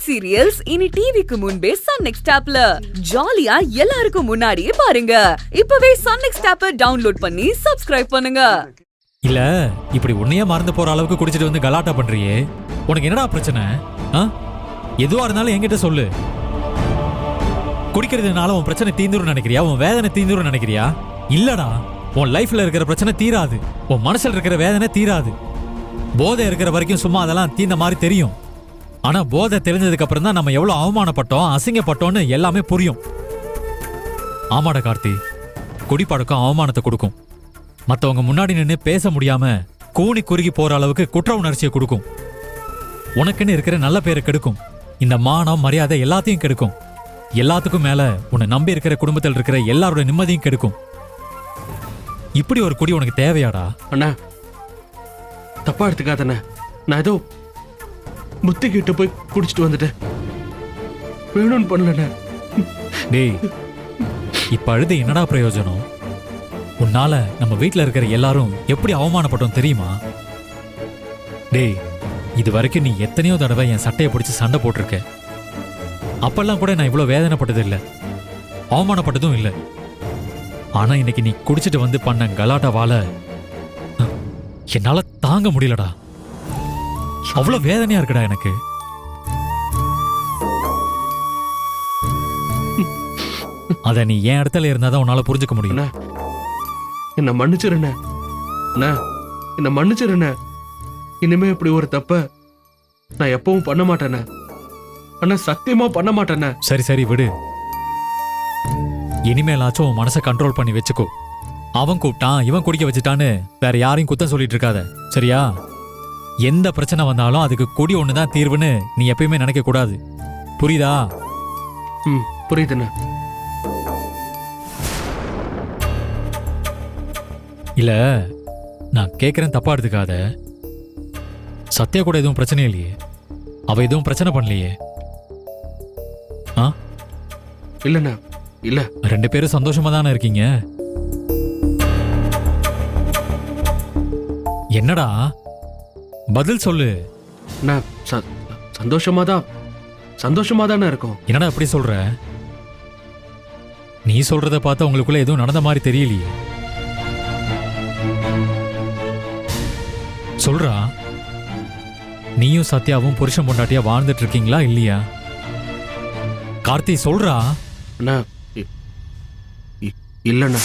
Web serials இனி டிவிக்கு முன்பே சன் நெக்ஸ்ட் ஆப்ல ஜாலியா எல்லாருக்கும் முன்னாடியே பாருங்க. இப்பவே சன் நெக்ஸ்ட் ஆப்பை டவுன்லோட் பண்ணி சப்ஸ்கிரைப் பண்ணுங்க. இல்ல இப்படி உன்னையே மறந்து போற அளவுக்கு குடிச்சிட்டு வந்து கலாட்டா பண்றியே, உனக்கு என்னடா பிரச்சனை? எதுவா இருந்தாலும் என்கிட்ட சொல்லு. குடிக்கிறதுனால உன் பிரச்சனை தீந்துரும் நினைக்கிறியா? உன் வேதனை தீந்துரும் நினைக்கிறியா? இல்லடா, உன் லைஃப்ல இருக்கிற பிரச்சனை தீராது, உன் மனசுல இருக்கிற வேதனை தீராது. போதை இருக்கிற வரைக்கும் சும்மா அதெல்லாம் தீந்த மாதிரி தெரியும். ஆனா போதை தெரிஞ்சதுக்கு அப்புறம் தான் நம்ம எவ்வளவு அவமானப்பட்டோம், அசிங்கப்பட்டோம்னு எல்லாமே புரியும். ஆமாடா கார்த்தி, குடிப்பழக்கம் அவமானத்தை கொடுக்கும். மற்றவங்க முன்னாடி நின்று பேச முடியாம கூனி குறுகி போற அளவுக்கு குற்ற உணர்ச்சியை கொடுக்கும். உனக்குன்னு இருக்கிற நல்ல பேரை கெடுக்கும். இந்த மானம் மரியாதை எல்லாத்தையும் கெடுக்கும். எல்லாத்துக்கும் மேல உன்னை நம்பி இருக்கிற குடும்பத்தில் இருக்கிற எல்லாரோட நிம்மதியும் கெடுக்கும். இப்படி ஒரு குடி உனக்கு தேவையாடா? அண்ணா தப்பா எடுத்துக்காதண்ணா, நான் ஏதோ புத்தி கிட்ட போய் குடிச்சிட்டு வந்துட்டேன், வேணும்னு பண்ணலண்ணா. டேய், இப்ப அழுது என்னடா பிரயோஜனம்? உன்னால நம்ம வீட்டுல இருக்கிற எல்லாரும் எப்படி அவமானப்பட்டோம் தெரியுமா? டேய், இது வரைக்கும் நீ எத்தனையோ தடவை என் சட்டையை பிடிச்சு சண்டை போட்டிருக்க. அப்பெல்லாம் கூட நான் இவ்வளவு வேதனைப்பட்டது இல்லை, அவமானப்பட்டதும் இல்லை. ஆனா இன்னைக்கு நீ குடிச்சிட்டு வந்து பண்ண கலாட்டாவால என்னால தாங்க முடியலடா. அவ்வளவு வேதனையா இருக்குடா எனக்கு. அத நீ என் இடத்துல இருந்தாதான் உன்னால புரிஞ்சுக்க முடியும். என்ன மன்னிச்சிருண்ண, என்ன மன்னிச்சிருண்ண. இனிமே இப்படி ஒரு தப்ப நான் எப்பவும் பண்ண மாட்டேன. ஆனா சத்தியமா பண்ண மாட்டேன. சரி சரி விடு. இனிமேலாச்சும் உன் மனசை கண்ட்ரோல் பண்ணி வச்சுக்கோ. அவன் கூப்பிட்டான், இவன் குடிக்க வச்சுட்டான்னு வேற யாரையும் குத்தம் சொல்லிட்டு இருக்காத, சரியா? எந்த பிரச்சனை வந்தாலும் அதுக்கு குடி ஒண்ணுதான் தீர்வுன்னு நீ எப்பயுமே நினைக்க கூடாது, புரியுதா? புரியுதுண்ண. இல்ல நான் கேக்குறேன், தப்பா எடுத்துக்காத. சத்யா கூட எதுவும் பிரச்சனை இல்லையே, அவ எதுவும் பிரச்சனை பண்ணலையே? இல்லண்ணா, இல்ல. ரெண்டு பேரும் சந்தோஷமா தானே இருக்கீங்க? என்னடா பதில் சொல்லு. நான் சந்தோஷமா தானே இருக்கும். என்னடா அப்படி சொல்ற? நீ சொல்றத பார்த்தா உங்களுக்குள்ள எதுவும் நடந்த மாதிரி தெரியலையே. சொல்றா, நீயும் சத்யாவும் புருஷன் பொண்டாட்டியா வாழ்ந்துட்டு இருக்கீங்களா இல்லையா? கார்த்தி சொல்றா. இல்லண்ணா.